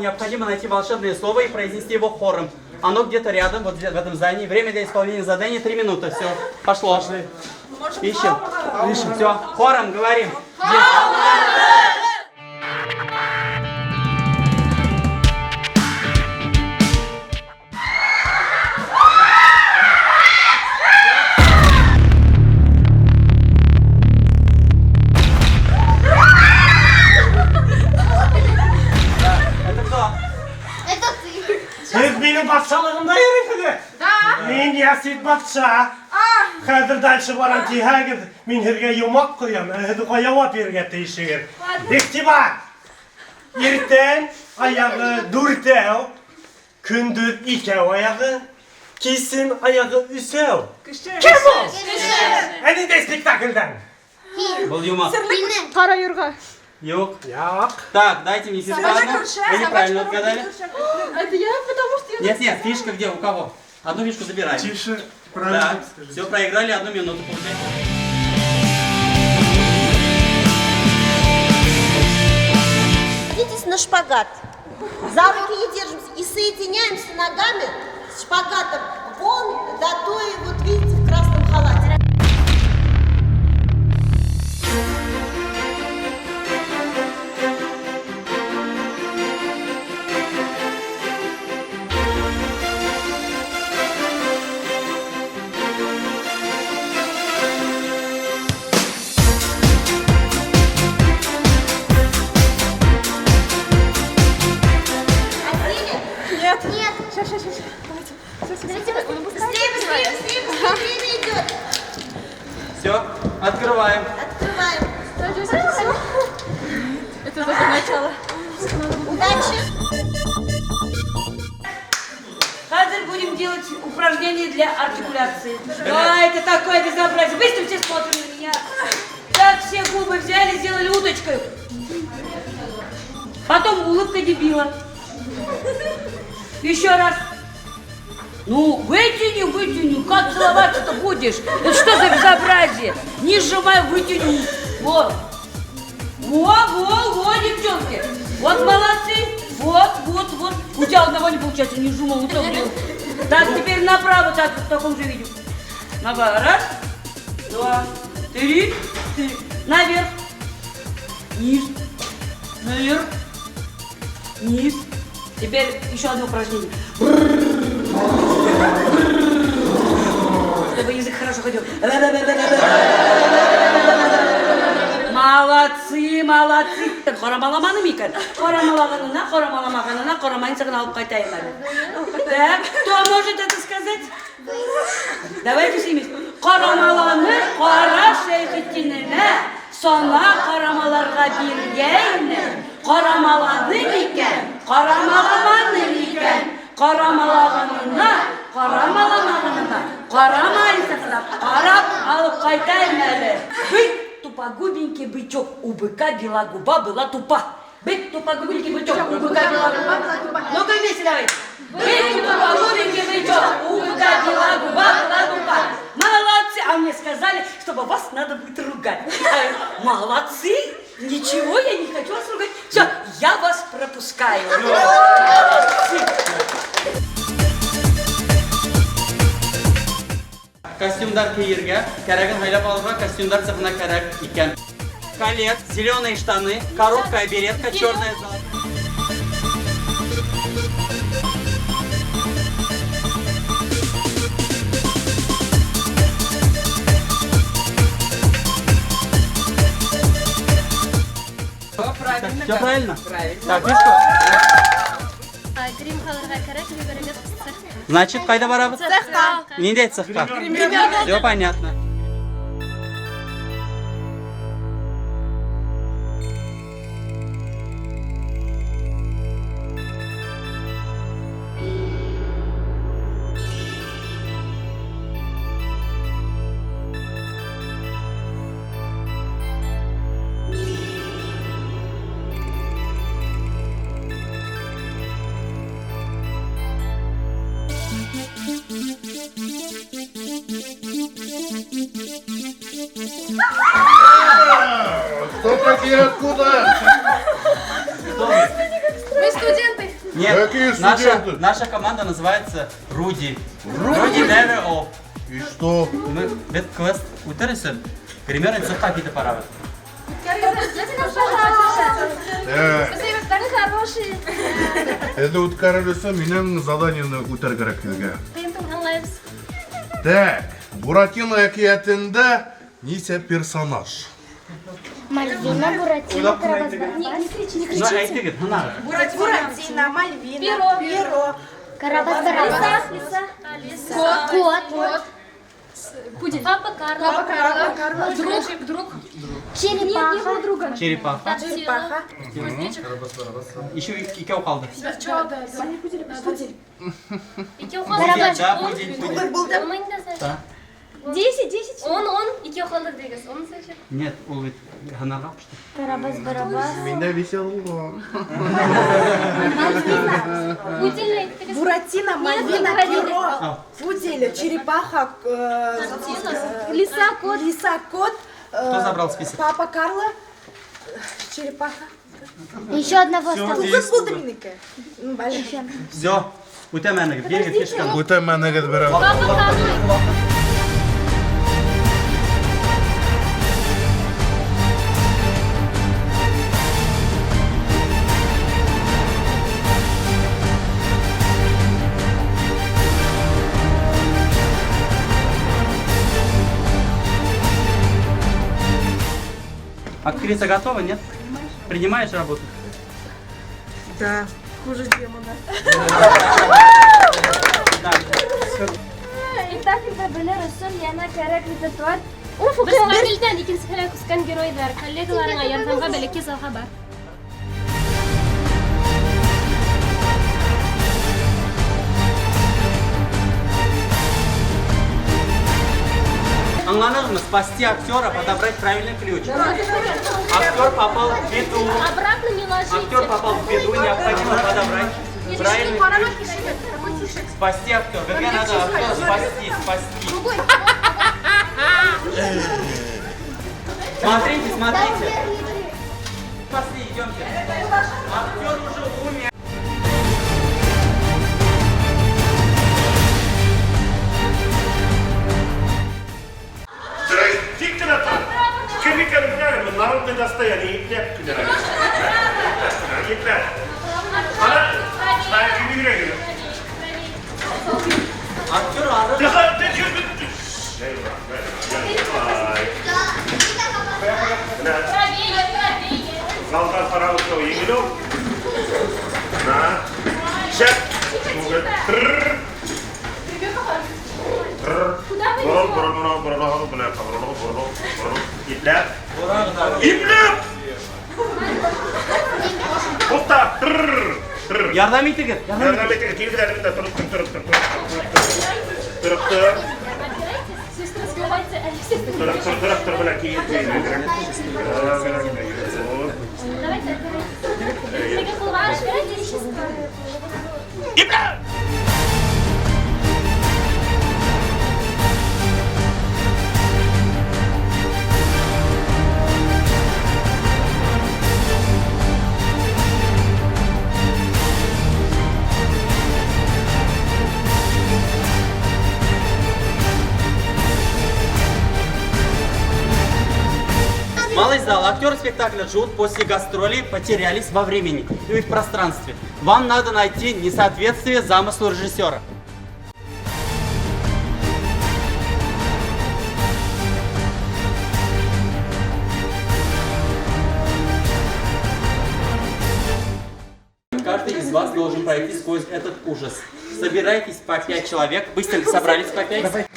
необходимо найти волшебное слово и произнести его хором. Оно где-то рядом, вот в этом здании. Время для исполнения задания 3 минуты. Все, пошло. Ищем. Ищем. Все, хором говорим. Siz benim bakçalığımda yürüdünüz. Men Yasit bakça. Hazır dalşı varan ki her min herge yumak koyam. Hadi koyava birge değişir. İhtimal. Erten ayağı dürtev. Kündüz ikev ayağı. Kesin ayağı üsev. Kim o? Hadi de spektakülden. Был юмор. Кара юрга. Yok. Yok. Так, дайте мне фишку. Вы неправильно отгадали. Это я, потому что я... Нет, нет, фишка где? У кого? Одну фишку забираем. Тише. Да. Правильно. Все, проиграли 1 минуту. Получаете. Садитесь на шпагат. За руки не держимся и соединяемся ногами с шпагатом вон до той, вот видите, в красном халате. Нет. Нет. Сейчас. Быстрее, время идет. Все, открываем. Открываем. Это только начало. Удачи. Хазер будем делать упражнения для артикуляции. Да, это такое безобразие. Быстро все смотрят на меня. Так все губы взяли, сделали уточкой. Потом улыбка дебила. Еще раз. Ну, вытяни. Как целоваться-то будешь? Это что за безобразие? Не сжимай, вытяни. Вот. Во, девчонки. Вот молодцы. Вот. У тебя одного не получается, не сжимал. Вот так делай. Так, теперь направо, так, в таком же виде. Направо. Раз, 2, 3. Наверх. Низ. Наверх. Низ. Теперь еще одно упражнение. Чтобы язык хорошо ходил. Молодцы. Хорамаламаны микан. Хорамаламағанына, хорамайын сығын алып қайтайын. Так, кто может это сказать? Давайте все вместе. Хорамаланы, қора шейхетініне, сона хорамаларға бергейні. Хорамаланы мекен, хорамаламаны мекен. Хорамалағанына, хорамаламағанына, хорамайын сығын қарап алып қайтайын әлі. Тупогубенький бычок, у быка бела губа была тупа. Бык, тупогубенький бычок, у быка бела губа была тупа. Ну-ка вместе давай. Бык, тупогубенький бычок, у быка бела губа была тупа. Молодцы! А мне сказали, чтобы вас надо будет ругать. Молодцы! Ничего, я не хочу вас ругать. Все, я вас пропускаю. Молодцы! Костюмдар киерге, кәрәген хайлап алырга костюмдар цехына кәрәк икән. Колет, зеленые штаны, короткая беретка, черная зал. Все правильно? Правильно. Так, фишку. Крем халырга керек, биберегез цех. Значит, кайда барабыз? Цехка. Нинде цехка? Все понятно. Кто такие, откуда? Мы студенты. Какие студенты? Наша команда называется Руди. Руди Level Off. И что? Мы в этот класс утерся. Примерно цеха какие-то пора. Советлары хорошие. Это вот королеса меня задание на утер керекиге. Тыңлайбыз. Так, Буратино әкиятендә нисә персонаж? Мальвина, Буратино, Карабас-Барабас. Ну, әйтегез, мына. Буратино, Мальвина, Перо, Карабас-Барабас. Лиса. Кот. Пудель. Папа Карло. Друг. Черепаха. Черепаха. Еще икеу қалды. Да, пудель. Да. 10. 10. Икеу қалдыр дегіз. 10 сәчі. Нет, ол бит ғанарға пішті. Карабас-Барабас. Менде веселый. Пудель. Буратино, Мальвина, Перо, Пудель, Черепаха, Лиса, Кот, Кто забрал список? Папа Карло, Черепаха. Еще одного Всё, осталось. есть. Большой. Все. Үтәмәнеге, бегет фишканы. Үтә мәнегез берәр. Папа Карло. Актриса готова, нет? Принимаешь работу? Да, хуже демона. Так. Спектакльдә белер өчен яна кирәк репертуар. Без Камилдән икенче хәле күскән геройлар, коллегаларыңа ярдәмгә бәләкәй салха бар. Нужно спасти актера, подобрать правильный ключ. Актер попал в беду. Обратно не ложитесь. Актер попал в беду, необходимо подобрать правильный ключ. Спасти актера. Как надо актера спасти. Смотрите. Спасли, идемте. Актер уже умер. Народное достояние, нет, Она, Актер арыз. Залдан қарауызға еңілу. Шәп. İplep! Usta! Yardım etiniz. Yardım etiniz. Kelgin elimde turip. Сестра сбивается, Turip bana kelgin. Давайте отбирайте. Сега хлопаешь, берите сейчас. İplep! Малый зал. Актеры спектакля живут после гастролей, потерялись во времени и в пространстве. Вам надо найти несоответствие замыслу режиссера. Каждый из вас должен пройти сквозь этот ужас. Собирайтесь по 5 человек. Быстренько собрались по 5.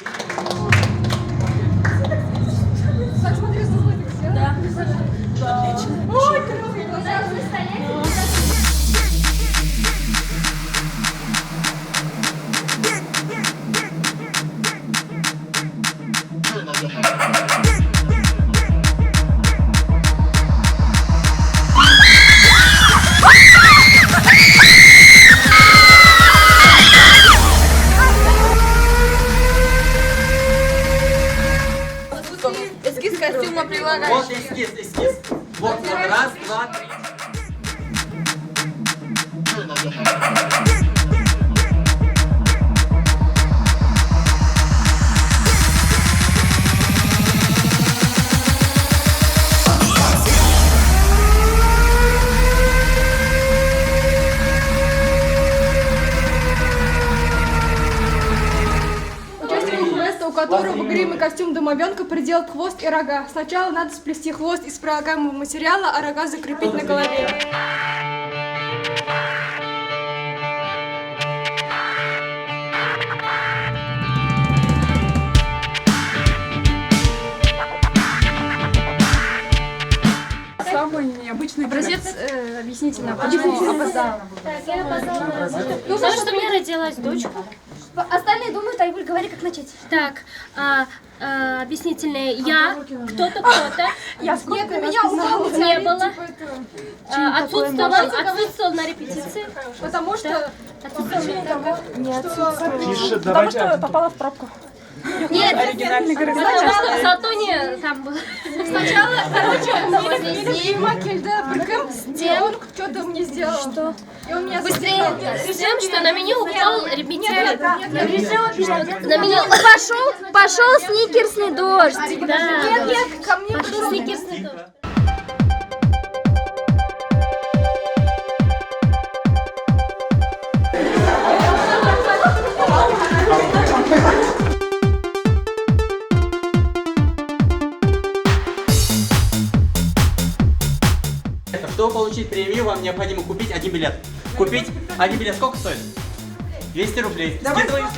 которого грим и костюм домовенка приделать хвост и рога. Сначала надо сплести хвост из прилагаемого материала, а рога закрепить на голове. Самый необычный Образец объяснительно, почему опоздала. Так, я опоздала. Ну, потому что у меня родилась дочка. Остальные думают, Айгуль, говори, как начать. Так, объяснительное. Я, кто-то. Я сколько меня узнала. Не было. Отсутствовал на репетиции. Потому что... Тише, давайте. Потому что попала в пробку. Нет, потому что зато не там было. Сначала, короче, Макельда прикрым, он что-то мне сделал. Что? И он меня Быстрее. С тем, что на меня упал репетитор. На меня Пошел сникерсный дождь. Нет, ко мне Пошел сникерсный дождь. Чтобы получить премию, вам необходимо купить один билет. Купить один билет сколько стоит? 200 рублей. Скидываемся.